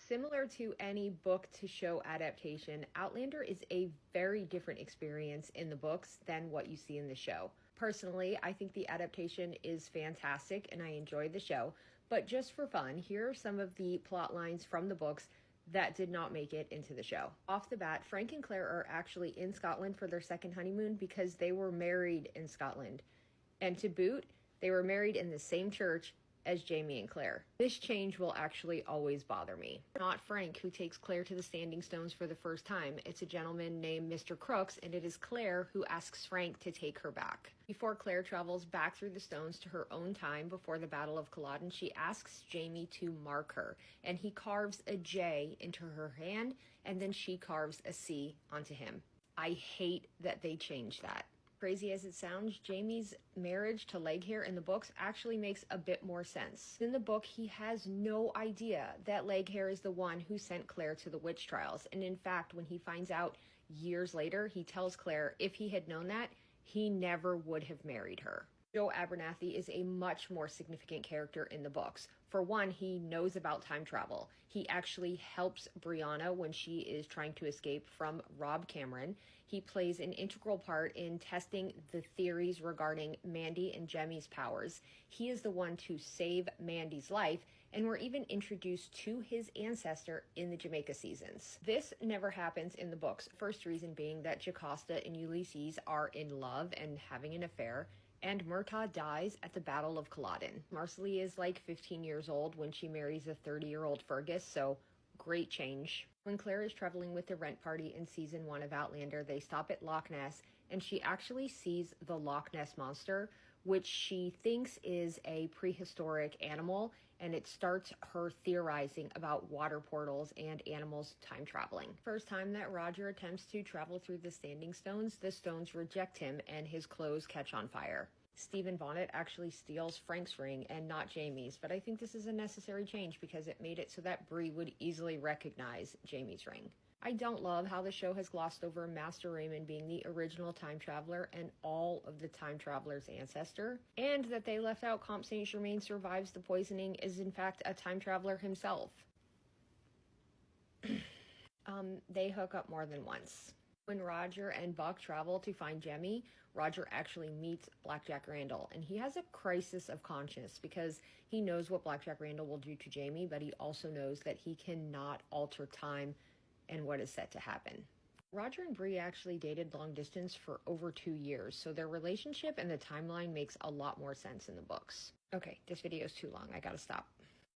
Similar to any book to show adaptation, Outlander is a very different experience in the books than what you see in the show. Personally, I think the adaptation is fantastic and I enjoyed the show, but just for fun, here are some of the plot lines from the books that did not make it into the show. Off the bat, Frank and Claire are actually in Scotland for their second honeymoon because they were married in Scotland. And to boot, they were married in the same church as Jamie and Claire. This change will actually always bother me. Not Frank who takes Claire to the Standing Stones for the first time. It's a gentleman named Mr. Crooks, and it is Claire who asks Frank to take her back. Before Claire travels back through the stones to her own time before the Battle of Culloden, she asks Jamie to mark her, and he carves a J into her hand, and then she carves a C onto him. I hate that they changed that. Crazy as it sounds, Jamie's marriage to Leghair in the books actually makes a bit more sense. In the book, he has no idea that Leghair is the one who sent Claire to the witch trials. And in fact, when he finds out years later, he tells Claire if he had known that, he never would have married her. Joe Abernathy is a much more significant character in the books. For one, he knows about time travel. He actually helps Brianna when she is trying to escape from Rob Cameron. He plays an integral part in testing the theories regarding Mandy and Jemmy's powers. He is the one to save Mandy's life, and we're even introduced to his ancestor in the Jamaica seasons. This never happens in the books. First reason being that Jocasta and Ulysses are in love and having an affair, and Murtaugh dies at the Battle of Culloden. Marcelly is like 15 years old when she marries a 30-year-old Fergus, so great change. When Claire is traveling with the rent party in season 1 of Outlander, they stop at Loch Ness, and she actually sees the Loch Ness Monster, which she thinks is a prehistoric animal, and it starts her theorizing about water portals and animals time traveling. First time that Roger attempts to travel through the Standing Stones, the stones reject him and his clothes catch on fire. Stephen Bonnet actually steals Frank's ring and not Jamie's, but I think this is a necessary change because it made it so that Bree would easily recognize Jamie's ring. I don't love how the show has glossed over Master Raymond being the original time traveler and all of the time travelers' ancestor, and that they left out Comte Saint-Germain survives the poisoning is in fact a time traveler himself. They hook up more than once. When Roger and Buck travel to find Jemmy, Roger actually meets Blackjack Randall, and he has a crisis of conscience because he knows what Blackjack Randall will do to Jamie, but he also knows that he cannot alter time and what is set to happen. Roger and Bree actually dated long distance for over 2 years, so their relationship and the timeline makes a lot more sense in the books. Okay, this video is too long. I gotta stop.